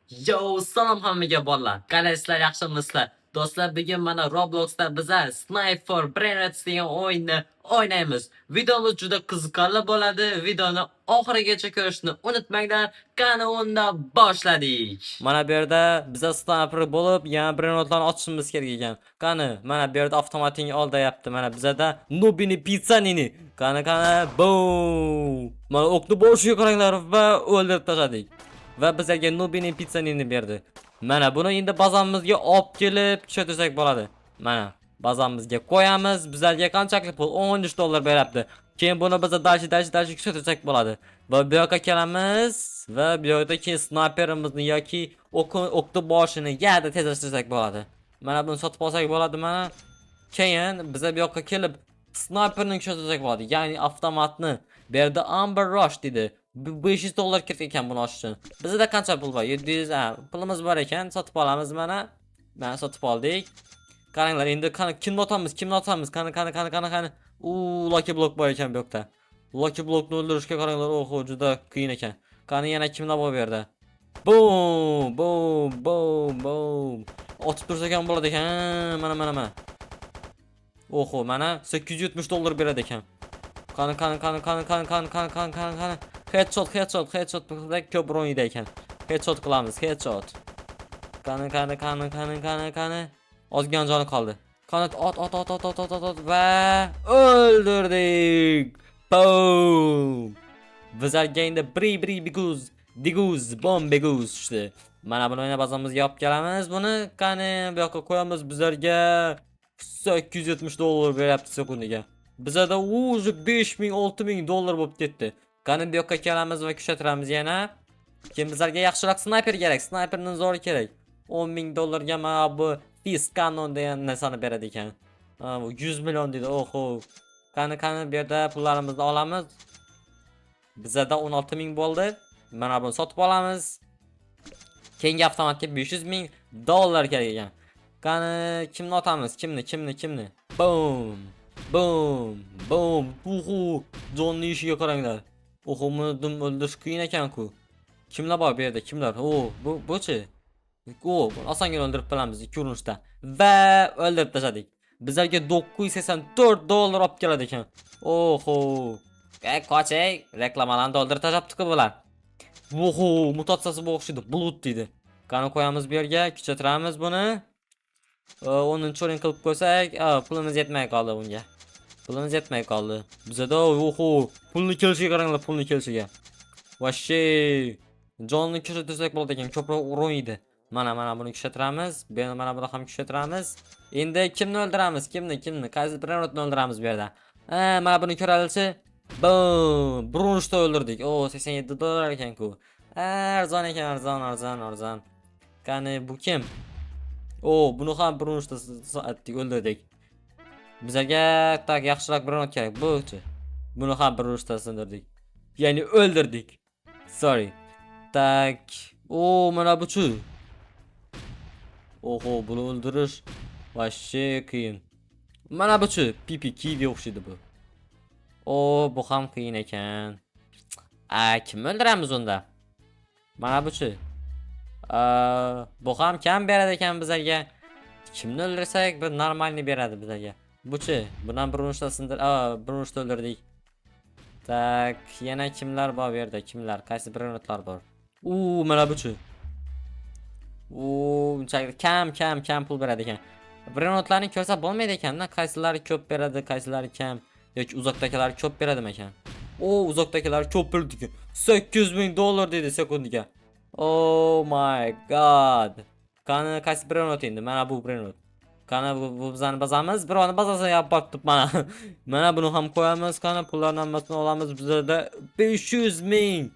Yo, salom hammaga bolalar. Qalaysizlar, yaxshimisizlar? Do'stlar, bugun mana Robloxda biza Sniper Brainrats degan o'yinni o'ynaymiz. Videomiz juda qiziqarli bo'ladi. Videoni oxirigacha ko'rishni unutmanglar. Qani unda boshladik. Mana bu yerda biza sniper bo'lib, yana Brainrotlarni otishimiz kerak ekan. Qani, mana bu yerda avtomatik oldayapti. Mana bizada Nubini Pizzanini. Qani, boom. Mana o'qni boshiga qaranglar va o'ldirib tashladik. Va bizga Nubini Pizzanini berdi. Mana buni endi bazamizga olib kelib tushirsak bo'ladi. Mana bazamizga qo'yamiz. Bizlarga qanchalik pul? 13 dollar beribdi. Keyin buni biz dashi tushirsak bo'ladi. Va bu yoqqa kelamiz va bu yoqda keyin sniperimizni yoki o'qni boshini yerda tezlashtirsak bo'ladi. Mana buni sotib olsak bo'ladi mana. Keyin biz bu yoqqa kelib sniperni tushirsak bo'ladi. Ya'ni avtomatni. Bu yerda Amber Rush dedi. 500 dollar kerak ekan buni olish uchun. Bizda qancha pul bor? 700 pulimiz bor ekan, sotib olamiz mana. Mana sotib oldik. Qaranglar, endi kimni otamiz? Qani. Lucky block bor ekan bu yoqda. Lucky blockni o'ldirishga qaranglar, oho, juda qiyin ekan. Qani yana kimlar bor bu yerda? Boom. Otib tursak ham bo'ladi ekan. Mana. Oho, mana 870 dollar beradi ekan. Qani. Headshot qilsak ko'p o'ynaydi ekan. Headshot qilamiz, headshot. Qani. Ozgina joni qoldi. Qani ot va o'ldirdik. Boom. Bizlarga endi diguz tushdi. Mana buni o'ynab bazamizga olib kelamiz. Buni qani bu yoqqa qo'yamiz. Bizlarga 870 dollar beryapti sekundiga. Bizada o'zi 5000-6000 dollar bo'lib ketdi. Qani bu yoqqa kelamiz va kuchaytiramiz yana. Keyin bizlarga yaxshiroq sniper kerak. Sniperning zo'ri kerak. 10,000 dollarga mana bu Fist Cannon degan narsani beradi ekan. Bu 100 million dedi. Oho. Qani bu yerda pullarimizni olamiz. Bizada 16,000 bo'ldi. Mana buni sotib olamiz. Keyingi avtomatga 500,000 dollar kerak ekan. Qani kimni otamiz? Kimni? Boom. Uhu. Jonni ishiga qaranglar. Oho, buni o'ldirish qiyin ekan-ku. Kimlar bor bu yerda? Kimlar? Bu-chi? Osongina o'ldirib bilamiz 2 urinishda. Va o'ldirib tashladik. Bizlarga 984 dollar olib keladi ekan. Oho. Qoching, reklamalarni o'ldirib tashlabdi-ku bular. Oho, mutatsiyasi bu o'xshaydi. Bulut deydi. Qani qo'yamiz bu yerga, kuchaytiramiz buni. Uni cho'rin qilib qo'ysak, pulimiz yetmay qoldi bunga. Bizada oho, pulni kelishiga qaranglar, Vashshe. Jonni kuchaytirsak bo'ladi ekan, ko'proq urinadi. Mana buni kuchaytiramiz. Mana buni ham kuchaytiramiz. Endi kimni o'ldiramiz? Qaysi birini o'ldiramiz bu yerda? Mana buni ko'ralishi. Boom! Brunshni o'ldirdik. 87 dollar ekan-ku. Arzon ekan, arzon. Qani bu kim? Buni ham Brunshda soatdik, o'ldirdik. Bizga yaxshiroq biron kerak. Bu-chi. Buni ham Brunshda sindirdik. Ya'ni o'ldirdik. Sorry. Mana bu-chi. Oho, buni o'ldirish vashshe qiyin. Mana bu-chi, kivi o'xshaydi bu. Bu ham qiyin ekan. Kimni o'ldiramiz unda? Mana bu-chi. Bu ham kam beradi ekan bizga. Kimni o'ldirsak, bir normalni beradi bizga. Bu-chi, bundan Brunshda o'ldirdik. Yana kimlar bor bu yerda? Qaysi birinotlar bor? Mana bu-chi. Kam pul beradi ekan. Birinotlarni ko'rsa bo'lmaydi ekan-da, qaysilari ko'p beradi, qaysilari kam yoki uzoqdagilar ko'p beradimi ekan? Uzoqdagilar ko'p berdi ekan. 8,000 dollar dedi sekundiga. Oh my god. Qani qaysi birinot endi? Mana bu birinot. Qani bu bizani bazamiz, birovni bazasiga olib boribdi mana. Mana buni ham qo'yamiz, qani pullarni hammasini olamiz. Bizda 500,000.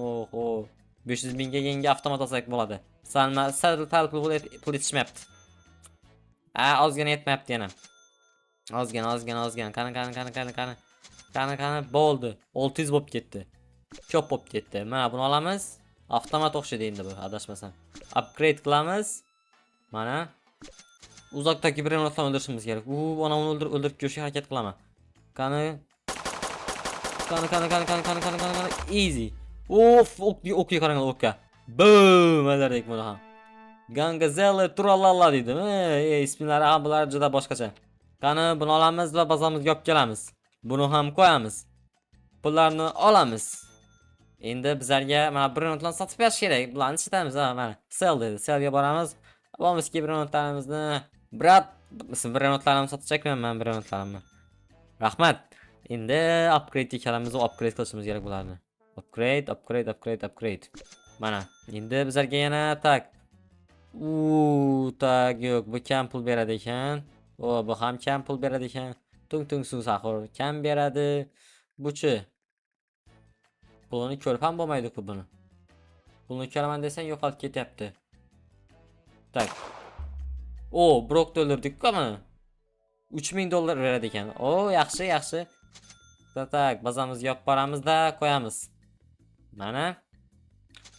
Oho. 500,000 ga yangi avtomat olsak bo'ladi. Sal pul yetishmayapti. Ozgina yetmayapti yana. Ozgina. Qani bo'ldi. 600 bo'lib ketdi. Ko'p bo'lib ketdi. Mana buni olamiz. Avtomat o'xshaydi endi bu, adashmasam. Upgrade qilamiz. Mana uzoqdagi birini o'ldirishimiz kerak. Ona uni o'ldirib ko'rishga harakat qilaman. Qani. Easy. O'qqa qaranglar, o'qqa. Boom o'ldirdik buni ham. Gangazela turalala dedim. Ismlari ham bular juda boshqacha. Qani buni olamiz va bazamizga olib kelamiz. Buni ham qo'yamiz. Pullarni olamiz. Endi bizlarga mana bronotlarni sotib berish kerak. Bularni chitamiz ha mana. Sell dedi. Sellga boramiz. Olamiz-ki bronotlarimizni. Brat, bronotlarimni sotacakman men bronotlarimni. Rahmat. Endi upgrade kalamizni upgrade qilishimiz kerak bularni. Upgrade. Mana. Endi bizlarga yana tak. Tak yo'q, bu kam pul beradi ekan. Bu ham kam pul beradi ekan. Tung suv sahur kam beradi. Buchi. Pulini ko'rib ham bo'lmaydi-ku buni. Pulni ko'raman desang yo'qolib ketyapti. Tak. Brokni o'ldirdik-ku mana. $3000 beradi ekan. Yaxshi. Tak, bazamizga olib boramiz-da, qo'yamiz. Mana.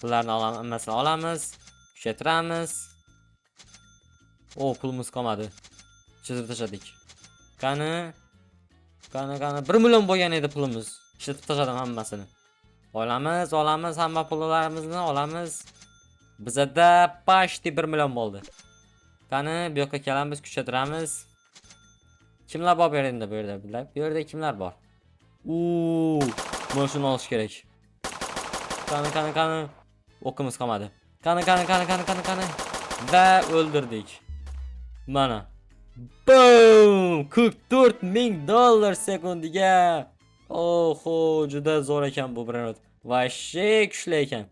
Pullarni hammasini olamiz. Kuchaytiramiz. Pulimiz qolmadi. Chizib tashladik. Qani 1 million bo'lgan edi pulimiz. Chizib tashladim hammasini. Olamiz, hamma pullarimizni olamiz. Bizda почти 1 million bo'ldi. Qani bu yoqqa kelamiz, kuchaytiramiz. Kimlar bor bu yerda bu yerda? Bu yerda kimlar bor? Mana shuni olish kerak. Qani. O'qimiz qolmadi. Qani. Va o'ldirdik. Mana. Boom! $44,000 sekundiga. Juda zo'r ekan bu brenot. Vashshe kuchli ekan.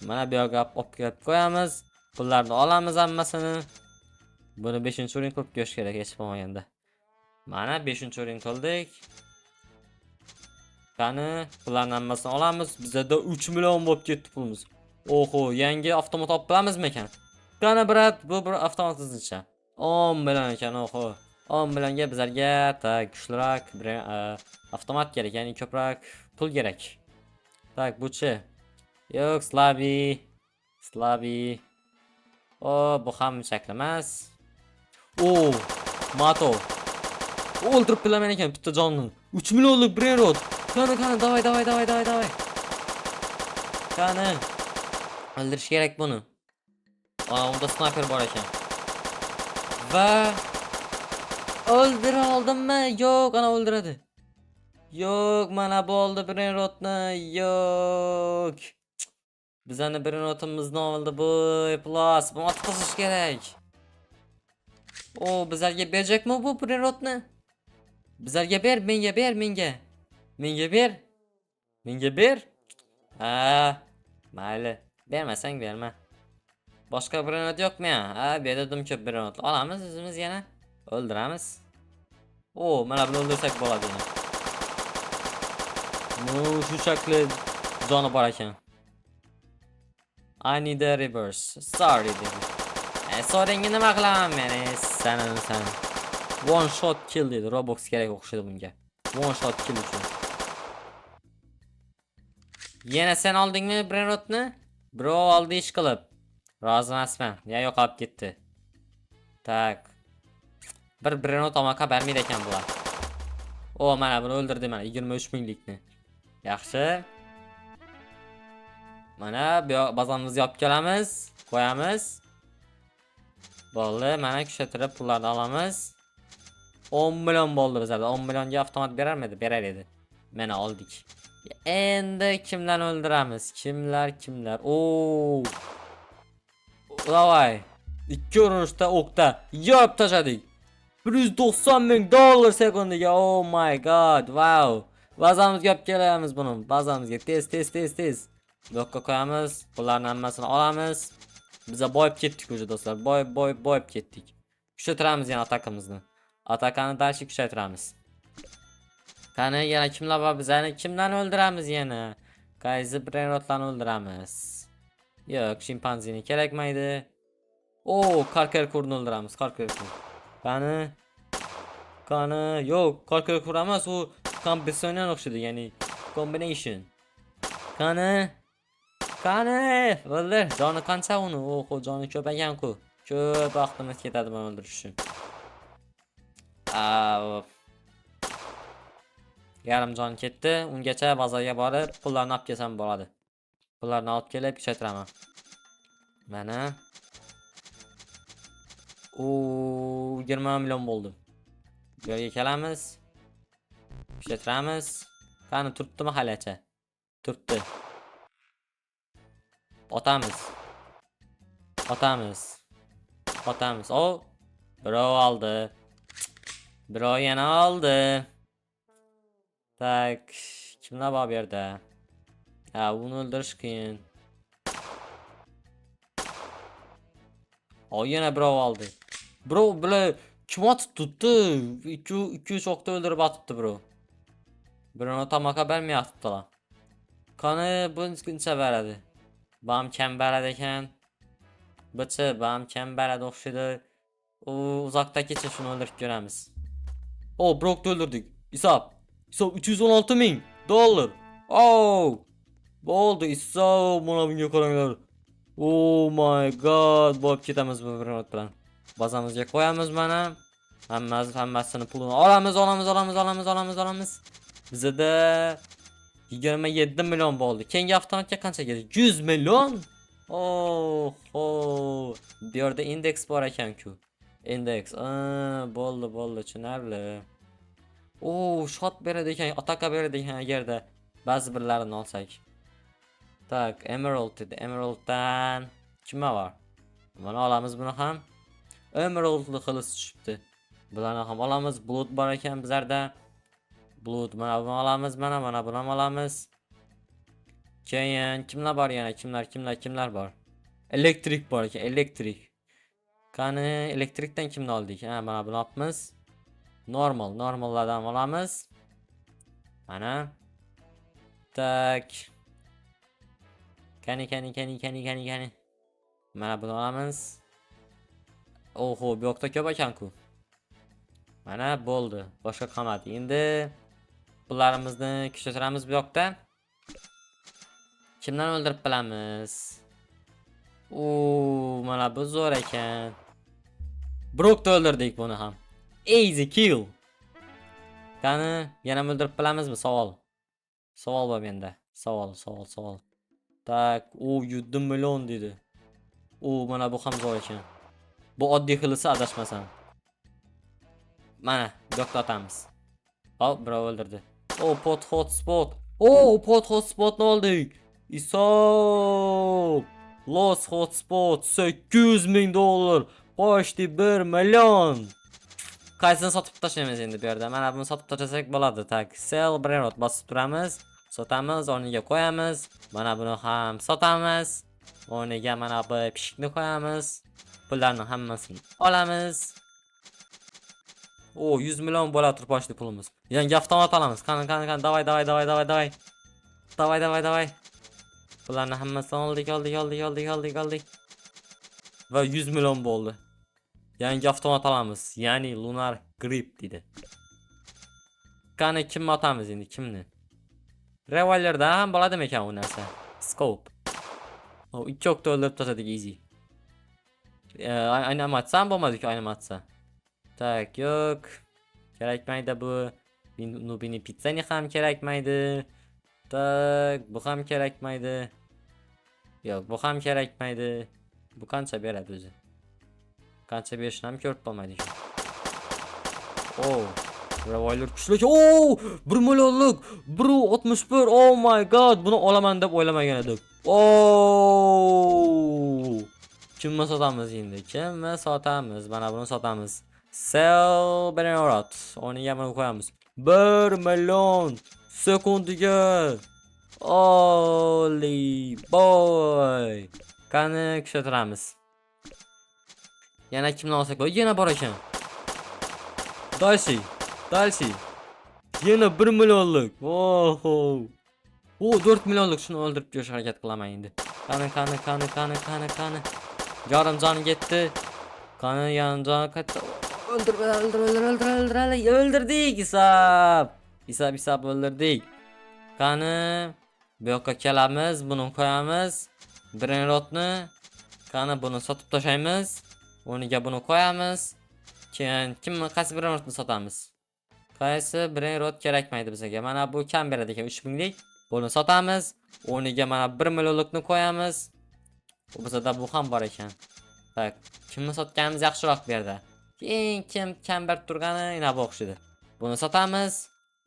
Mana bu yoqqa olib kelib qo'yamiz. Pullarni olamiz hammasini. Buni 5-o'rin qilib qo'yish kerak hech bo'lmaganda. Mana 5-o'rin qildik. Qani pullarni hammasini olamiz. Bizda 3 million bo'lib ketdi pulimiz. Yangi avtomat olib bilamizmi ekan? Qani brat, bu bir avtomatizmcha. 10 million ekan, 10 millionga bizlarga kuchliroq avtomat kerak, ya'ni ko'proq pul kerak. Tak, buchi. Yo'q, slabi. Bu ham shakl emas. Mato. O'ldirib bilaman ekan bitta jonni. 3 millionlik brenot. Qani, davay. Qani. O'ldirish kerak buni. Unda sniper bor ekan. Va o'ldira oldimmi? Yo'q, ana o'ldiradi. Yo'q, mana bo'ldi brenotni. Yo'q. Bizani brenotimizni oldi bu plus. Buni otqizish kerak. Bizlarga berjakmi bu brenotni? Bizlarga ber, menga ber. Menga ber. Mayli. Bermasang berma. Boshqa brenot yo'qmi? Bu yerda dum ko'p brenot. Olamiz o'zimiz yana. O'ldiramiz. Mana buni o'ldirsak bo'ladi yana. Shu shakli joni bor ekan. I need a reverse. Sorry dedi. Sorry'ni nima qilaman men? Sen. One shot kill dedi. Roblox kerak o'xshaydi bunga. One shot kill uchun. Yana sen oldingmi brenotni? Bro oldi ish qilib. Rozi emasman. Yo'qolib ketdi. Tak. Bir brenot olmoqqa bermaydi ekan bular. Mana buni o'ldirdi mana 23 minglikni. Yaxshi. Mana bu bazamizga olib kelamiz, qo'yamiz. Bo'ldi, mana kuchaytirib pullarni olamiz. 10 million bo'ldi bizlarda. 10 millionga avtomat berarmidi? Berar edi. Mana oldik. Endi kimlarni o'ldiramiz? Kimlar? Davay. 2 urinishda o'qda yorib tashladik. $190,000 sekundiga. Oh my god. Wow. Bazamizga olib kelamiz buni. Bazamizga tez. Blokka qo'yamiz. Pullarni hammasini olamiz. Biza boyib ketdik o'sha do'stlar. Boyib ketdik. Kuchaytiramiz yana atakamizni. Atakani dashi kuchaytiramiz. Qani yana kimlar bor bizani? Kimlarni o'ldiramiz yana? Qaysi brenotlarni o'ldiramiz? Yo'q, shimpanzini kerakmaydi. Karkerkurni o'ldiramiz, karkerkur. Qani, yo'q, karkerkur emas, u kombinatsiyaga o'xshaydi, ya'ni combination. Qani, o'ldir. Joni qancha uni? Joni ko'p ekan-ku. Ko'p vaqtimiz ketadi buni o'ldirish uchun. Yarim jon ketdi. Ungacha bazaga borib, pullarni olib kelsam bo'ladi. Pullarni olib kelib kuchaytiraman. Mana. Oo, 20 million bo'ldi. Bu yerga kelamiz. Ishlatiramiz. Qani turibdimi haligacha? Turibdi. Otamiz. Otamiz. Otamiz. O, birov oldi. Birov yana oldi. Tak, kimlar bor bu yerda? Ha, uni o'ldirish qiyin. O, yana birov oldi. Birov bular kim otib tutdi? 2-3 o'qda o'ldirib atibdi birov. Birini tomoka bermayaptilar. Qani buncha beradi. Bam kam beradi ekan. Bichi bam kam beradi o'xshaydi. U uzoqda kecha shuni o'ldirib ko'ramiz. O, Brockni o'ldirdik. Hisob 316 ming dollar. Oh! Bo'ldi, hisob mana bunga qaranglar. Oh my god, bo'lib ketamiz bu birot bilan. Bazamizga qo'yamiz mana. Hammasini pulini olamiz. Bizda 27 million bo'ldi. Keyingi avtomatga qancha keldi? 100 million? Oh, oh. Bu yerda indeks bor ekan-ku. Indeks. Bo'ldi, tushunarli. Oo, shot beradi ekan, ataka beradi ekan agarda ba'zi birlarini olsak. Tak, Emerald dedi. Emeralddan kimma bor? Mana olamiz buni ham. Emeraldli qilis tushibdi. Bularni ham olamiz. Blood bor ekan bizlarda. Blood mana buni olamiz, mana buni ham olamiz. Keyin kimlar bor yana? Kimlar bor? Elektrik bor ekan, elektrik. Qani elektrikdan kimni oldik? Ha, mana buni olamiz. Normallardan olamiz. Mana. Tak. Kani. Mana buni olamiz. Oho, bu yoqda ko'p ekan-ku. Mana bo'ldi. Boshqa qolmadi. Endi pullarimizni kuchaytiramiz bu yoqda. Kimdan o'ldirib bilamiz? Mana bu zo'r ekan. Brockni o'ldirdik buni ham. Easy kill. Qani, yana o'ldirib bilamizmi? Savol bor menda. Savol. Tak, 7 million dedi. Mana bu ham zo'r ekan. Bu oddiy xilisi adashmasam. Mana, bu yoqda atamiz. Hop, birov o'ldirdi. Pot hotspot. Pot hotspotni oldik. Hisob. Lost hotspot 800 ming dollar. Почти 1 million. Qaysini sotib tashlaymiz endi bu yerda. Mana buni sotib tashlasak bo'ladi. Tak, sell brand bosib turamiz. Sotamiz, o'rniga qo'yamiz. Mana buni ham sotamiz. O'rniga mana bu pishikni qo'yamiz. Pullarni hammasini olamiz. 100 million bo'ladi turpochli pulimiz. Yangi avtomat olamiz. Qani, davay. Davay. Pullarni hammasini oldik. Va 100 million bo'ldi. Yangi avtomat olamiz. Ya'ni Lunar Grip dedi. Qani kim otamiz endi? Kimni? Revolverda ham bo'ladimi ekan u narsa? Scope. 2 o'qda o'ldirib tashladik easy. Animatsiya ham bo'lmadi-ku, animatsiya. Tak, yo'q. Kerakmaydi bu. Nubini pizzani ham kerakmaydi. Tak, bu ham kerakmaydi. Yo'q, bu ham kerakmaydi. Bu qancha beradi o'zi? Qancha berishini ham ko'rib bo'lmaydi. Revolver kuchli. 1 millionlik. 161. Oh my god, buni olaman deb o'ylamagan edim. Kimni sotamiz endi? Mana buni sotamiz. Sell Benerot. O'rniga buni qo'yamiz. 1 million sekundiga. Holy boy. Qani kuchaytiramiz. Yana kimni olsak bo'lar? Yana bor ekan. Dalshi. Yana 1 millionlik. 4 millionlik, shuni o'ldirib ko'rish harakat qilaman endi. Qani. Yarim joni ketdi. Qani yarim joni qaytdi. O'ldirdik hisob o'ldirdik. Qani bu yoqqa kelamiz, buni qo'yamiz. Brenrotni. Qani buni sotib tashlaymiz. O'rniga buni qo'yamiz. Keyin qaysi Brenrotni sotamiz? Qaysi Brenrot kerakmaydi bizga? Mana bu kam beradi ekan 3 minglik. Buni sotamiz. O'rniga mana 1 millionlikni qo'yamiz. Bizda bu ham bor ekan. Tak, kimni sotganimiz yaxshiroq bu yerda. Eng kam berib turgani yana bu o'xshaydi. Buni sotamiz,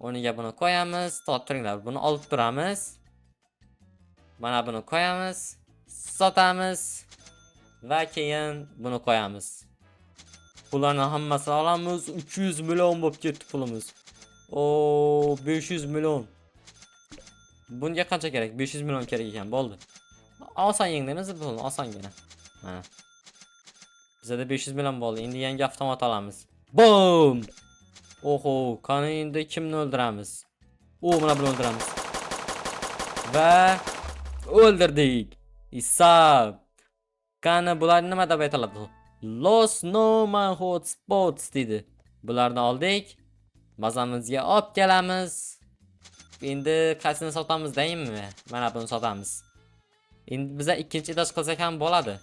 o'rniga buni qo'yamiz. Turinglar, buni olib turamiz. Mana buni qo'yamiz, sotamiz va keyin buni qo'yamiz. Bularni hammasini olamiz. 300 million bo'lib ketdi pulimiz. O 500 million. Bunga qancha kerak? 500 million kerak ekan, bo'ldi. Oson yengdimiz buni, osongina. Mana. Bizda 500 million bo'ldi. Endi yangi avtomat olamiz. Boom! Oho, qani endi kimni o'ldiramiz? Mana buni o'ldiramiz. Va o'ldirdik. Hisob. Qani bular nima deb aytiladi? Lost no man hotspots dedi. Bularni oldik. Bazamizga olib kelamiz. Endi qaysini sotamiz deymi? Mana buni sotamiz. Endi biza ikkinchi etaj qilsak ham bo'ladi.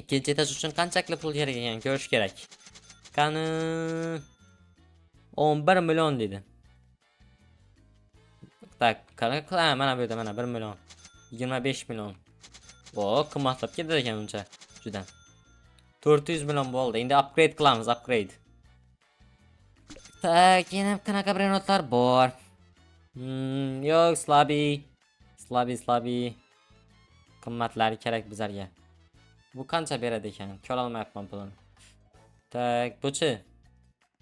Ikkinchi etaj uchun qanchalik pul kerak ekan ko'rish kerak. Qani 11 million dedi. Tak, qara mana bu yerda mana 1 million. 25 million. Qimmatlab ketdi ekan uncha. Juda. 400 million bo'ldi. Endi upgrade qilamiz, upgrade. Tak, yana qanaqa brendlar bor? Yo'q, slabi. Qimmatlari kerak bizlarga. Bu qancha beradi ekan? Ko'ra olmayapman pulini. Tak, buchi.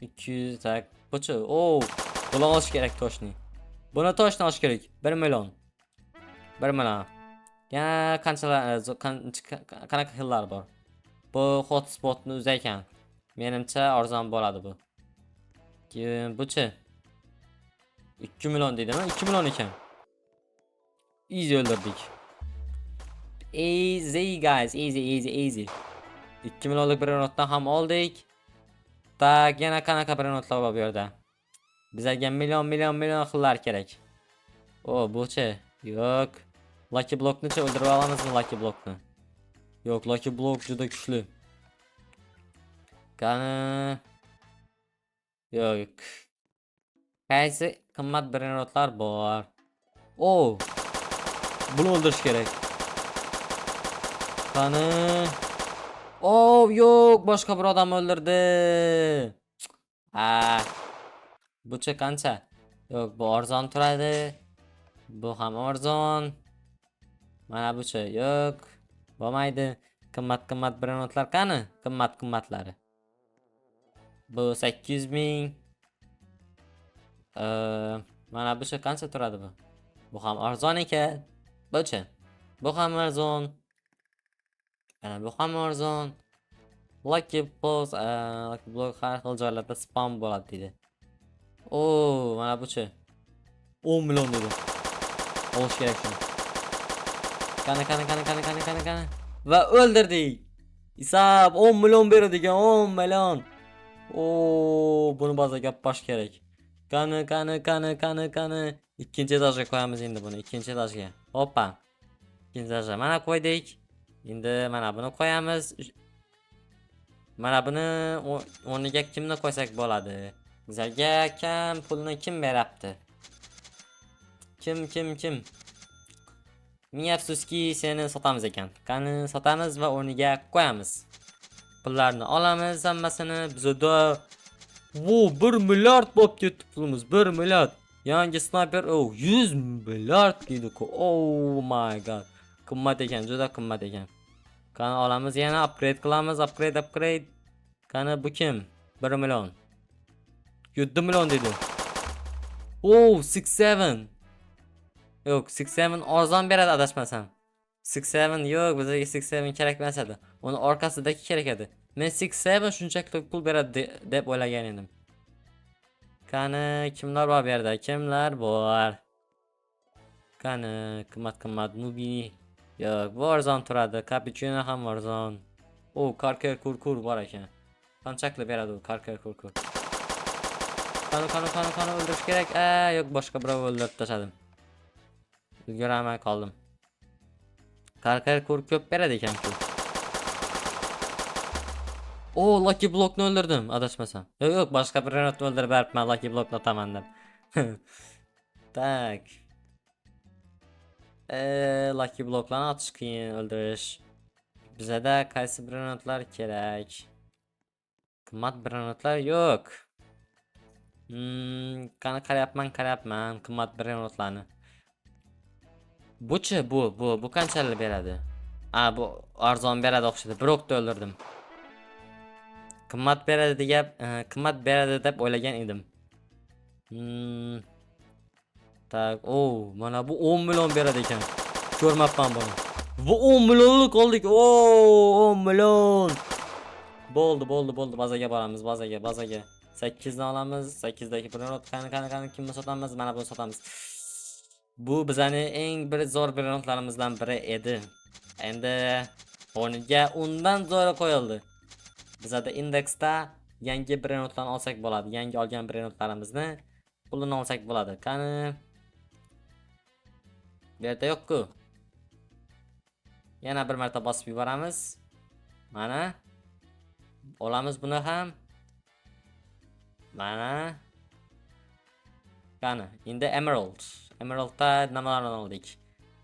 200 tak, buchi. Buni olish kerak toshni. Buni toshni olish kerak. 1 million. 1 million. Yana qanaqa xillar bor? Bu hotspotni o'zi menimcha arzon bo'ladi bu. Keyin buchi. 2 million deydimi? 2 million ekan. Easy o'ldirdik. Easy guys, easy. 2 millionlik bir notdan ham oldik. Tak, yana qanaqa bir notlar bor bu yerda? Bizlarga million xillar kerak. Buchi. Yo'q. Lucky Block'ni o'ldirib olamizmi Lucky Block'ni? Yo'q, Lucky Block juda kuchli. Qani. Yo'q. Qaysi qimmat brendlar bor? Buni o'ldirish kerak. Qani. Yo'q, boshqa bir odam o'ldirdi. Buchi qancha? Yo'q, bu arzon turadi. Bu ham arzon. Mana buchi yo'q. Bo'lmaydi. Qimmat brendlar qani? Qimmatlari. Bu 800 ming. Mana buchi qancha turadi bu? Bu ham arzon ekan. Buchi. Bu ham arzon. Mana bu ham arzon. Lucky Block har xil joylarda spam bo'ladi dedi. Mana buchi. 10 million dedi. Olish kerak shuni. Qani. Va o'ldirdik. Hisob 10 million beradi ekan, 10 million. Buni bazaga bosh kerak. Qani. Ikkinchi etajga qo'yamiz endi buni, ikkinchi etajga. Hoppa. Ikkinchi etajga mana qo'ydik. Endi mana buni qo'yamiz. Mana buni o'rniga kimni qo'ysak bo'ladi? Bizlarga kam pulni kim beryapti? Kim? Ming afsuski seni sotamiz ekan. Qani sotamiz va o'rniga qo'yamiz. Pullarni olamiz hammasini. Bizda 1 milliard bo'lib ketdi pulimiz. 1 milliard. Yangi sniper 100 milliard dedi-ku. Oh my god. Qimmat ekan, juda qimmat ekan. Qani olamiz yana upgrade qilamiz, upgrade. Qani bu kim? 1 million. 7 million dedi. 67. Yo'q, 67 arzon beradi adashmasam. 67 yo'q, bizga 67 kerak emas edi. Uni orqasidagi kerak edi. Men 67 shunchaki pul beradi deb o'ylagan edim. Qani kimlar bor bu yerda? Kimlar bor? Qani qimmat Nubini. Yo'q, bu arzon turadi. Cappuccino ham arzon. Karker kurkur bor ekan. Qanchalik beradi u Karker kurkur? Qani o'ldirish kerak. Yo'q, boshqa birov o'ldirib tashladim. Ulguramay qoldim. Karker kur ko'p beradi ekan-ku. Lucky Block'ni o'ldirdim, adashmasam. Yo'q, boshqa bir renotni o'ldirib beribman, Lucky Block'ni otaman deb. Tak. Lucky bloklarni otish qiyin, o'ldirish. Bizada qaysi brenotlar kerak? Qimmat brenotlar yo'q. Qani qarayapman qimmat brenotlarni. Buchi bu qanchalar beradi? Bu arzon beradi o'xshaydi. Bir o'qda o'ldirdim. Qimmat beradi deb o'ylagan edim. Tak, mana bu 10 million beradi ekan. Ko'rmabman buni. Bu 10 millionlik oldik. 10 million. Bo'ldi. Bazaga boramiz, bazaga. 8 ni olamiz. 8 dagi brenot qani kimni sotamiz? Mana buni sotamiz. Bu bizning eng bir zo'r brenotlarimizdan biri edi. Endi o'rniga undan zo'ri qo'yildi. Bizada indeksda yangi brenotlarni olsak bo'ladi. Yangi olgan brenotlarimizni pulini olsak bo'ladi. Qani bu yerda yo'q-ku. Yana bir marta bosib yuboramiz. Mana olamiz buni ham. Mana. Qani endi Emeraldda nimalarni oldik?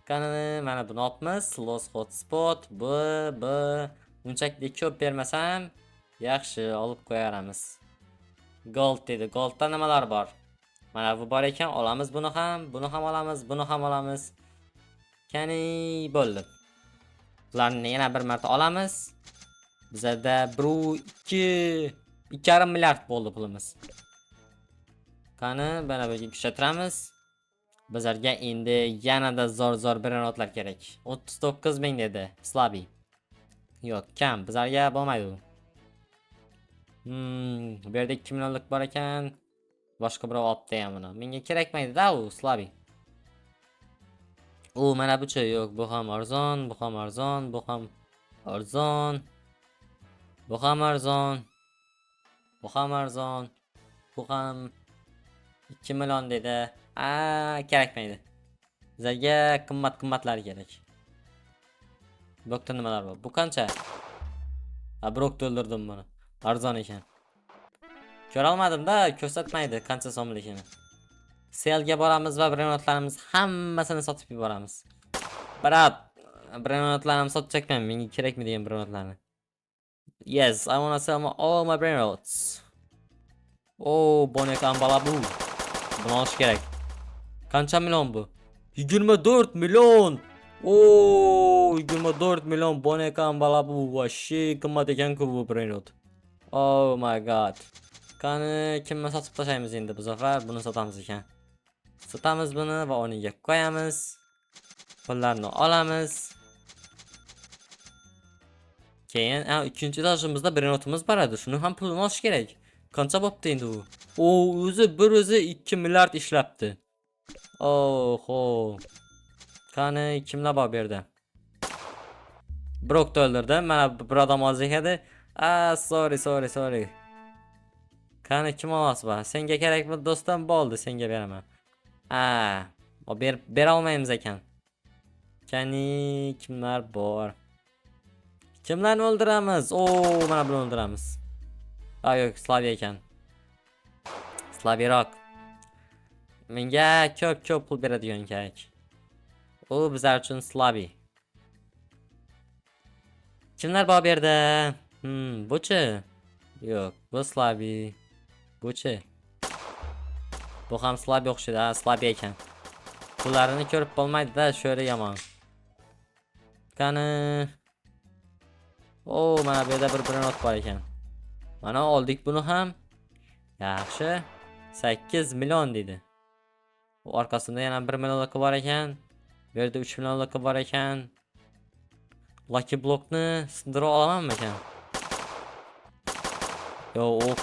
Qani mana buni olamiz. Lost hotspot bu unchalik ko'p bermasam yaxshi olib qo'yaramiz. Gold dedi. Goldda nimalar bor? Mana bu bor ekan, olamiz buni ham olamiz, buni ham olamiz. Qani bo'ldi. Bularni yana bir marta olamiz. Bizda 2,5 milliard bo'ldi pulimiz. Qani mana bu yerga kuchaytiramiz. Bizlarga endi yanada zo'r brenotlar kerak. 39 ming dedi. Slabi. Yo'q, kam. Bizlarga bo'lmaydi u. Bu yerda 2 millionlik bor ekan. Boshqa birov olibdi ham buni. Menga kerakmaydi-da u, Slabi. Mana buchi yo'q, bu ham arzon, bu ham arzon, bu ham arzon. Bu ham arzon. Bu ham arzon. Bu ham 2 million dedi. Kerakmaydi. Bizga qimmatlar kerak. Bu yerda nimalar bor? Bu qancha? Brokni o'ldirdim buni. Arzon ekan. Ko'ra olmadim-da, ko'rsatmaydi qancha so'mligini. Selga boramiz va brenotlarimiz hammasini sotib yuboramiz. Brat, brenotlarni sotjakman, menga kerakmi degan brenotlarni. Yes, I want to sell all my brenots. Bonek ambalabu. Buni olish kerak. Qancha million bu? 24 million. 24 million bonek ambalabu. Vashi qimmat ekan-ku bu brenot. Oh my god. Qani kimni sotib tashlaymiz endi bu safar? Buni sotamiz ekan. Sotamiz buni va o'rniga qo'yamiz. Pullarni olamiz. Keyin ikkinchi etajimizda brenotimiz bor edi. Shuni ham pulini olish kerak. Qancha bo'pti endi u? O'zi 2 milliard ishlabdi. Oho. Qani kimlar bor bu yerda? Brokni o'ldirdim. Mana bir odam ozlik edi. Sorry. Qani kim olasiz bor? Senga kerakmi do'stim? Bo'ldi, senga beraman. Bera olmaymiz ekan. Qani kimlar bor? Kimlarni o'ldiramiz? Mana buni o'ldiramiz. Yo'q, Slavi ekan. Slaviroq. Menga ko'p pul beradigan kerak. Bizlar uchun Slavi. Kimlar bor bu yerda? Buchi. Yo'q, bu Slavi. Buchi. Bu ham Slavi o'xshaydi, Slavi ekan. Pullarini ko'rib bo'lmaydi-da, sho'ri yomon. Qani. Mana bu yerda bir brenot bor ekan. Mana oldik buni ham. Yaxshi. 8 million dedi. Bu orqasida yana 1 millionlik bor ekan. Bu yerda 3 millionlik bor ekan. Lucky blokni sindira olamanmi ekan?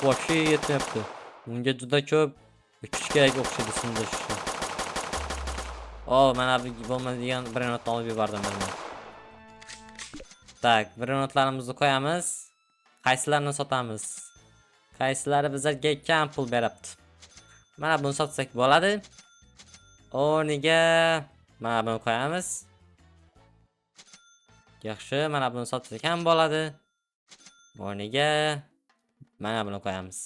Vashi yetmayapti. Bunga juda ko'p kuch kerak o'xshaydi sindirish uchun. Mana bu bo'lmaydigan brenotni olib yubordim men. Tak, brenotlarimizni qo'yamiz. Qaysilarini sotamiz? Qaysilari bizlarga kam pul beribdi? Mana buni sotsak bo'ladi. O'rniga mana buni qo'yamiz. Yaxshi, mana buni sotsak ham bo'ladi. O'rniga mana buni qo'yamiz.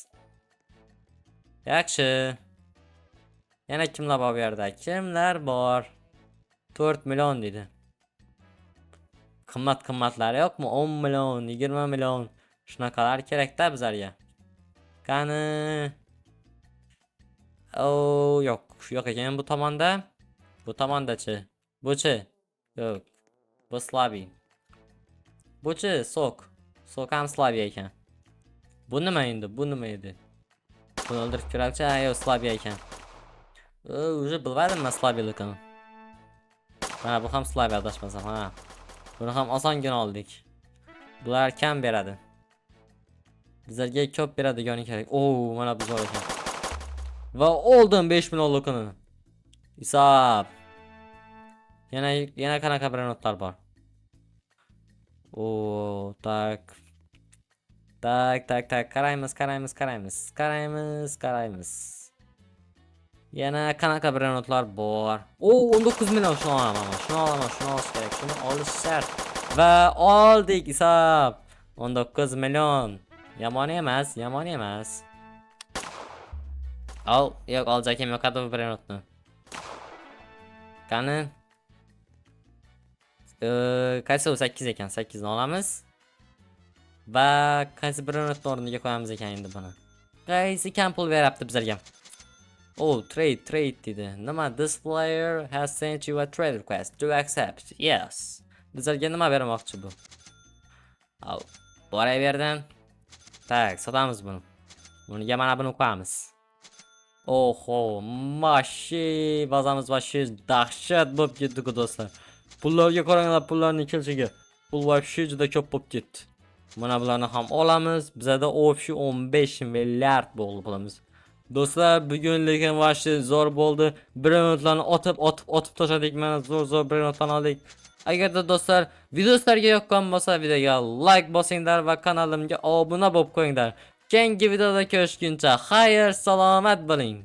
Yaxshi. Yana kimlar bor bu yerda? Kimlar bor? 4 million dedi. Qimmatlari yo'qmi? 10 million, 20 million. Shunaqalar kerak-da bizlarga. Qani. Yo'q, yo'q ekan bu tomonda. Bu tomondachi. Buchi? Yo'q. Bu Slaviy. Buchi Sok. Sok ham Slaviy ekan. Bu nima endi? Bu nima edi? Buni o'ldirib ko'raylikchi. Ha, yo'q, Slaviy ekan. Уже bilmadim men Slaviyligini. Mana bu ham Slaviy adashmasam, ha. Buni ham osongina oldik. Bular kam beradi. Bizlarga ko'p beradigani kerak. Mana bu zo'r ekan. Va oldim 5 millionlikini. Hisob. Yana qanaqa brenotlar bor? Tak. Qaraymiz. Yana qanaqa brenotlar bor? 19 million shuni olaman. Shuni olish kerak. Shuni olish shart. Va oldik hisob. 19 million. Yomon emas. Yo'q, oljakim yo'qadi bu brenotni. Qani? Qaysi u 8 ekan? 8 ni olamiz. Va qaysi brenotni o'rniga qo'yamiz ekan endi buni? Qaysi kam pul beryapti bizlarga? Trade dedi. Nima? This player has sent you a trade request. Do accept. Yes. Bizlarga nima bermoqchi bu? Boraverdim. Tak, sotamiz buni. Buniga mana buni qo'yamiz. Bazamiz vashi dahshat bo'lib ketdi-ku do'stlar. Pullarga qaranglar, pullarning kelishigi. Pul vashi juda ko'p bo'lib ketdi. Mana bularni ham olamiz. Bizda ofshi 15 milliard bo'ldi pulimiz. Do'stlar, bugunlik vashi zo'r bo'ldi. Brenotlarni otib tashladik. Mana zo'r brenotlarni oldik. Agarda do'stlar video sizlarga yoqqan bo'lsa, videoga like bosinglar va kanalimga obuna bo'lib qo'yinglar. Keyingi videoda ko'rishguncha xayr, salomat bo'ling.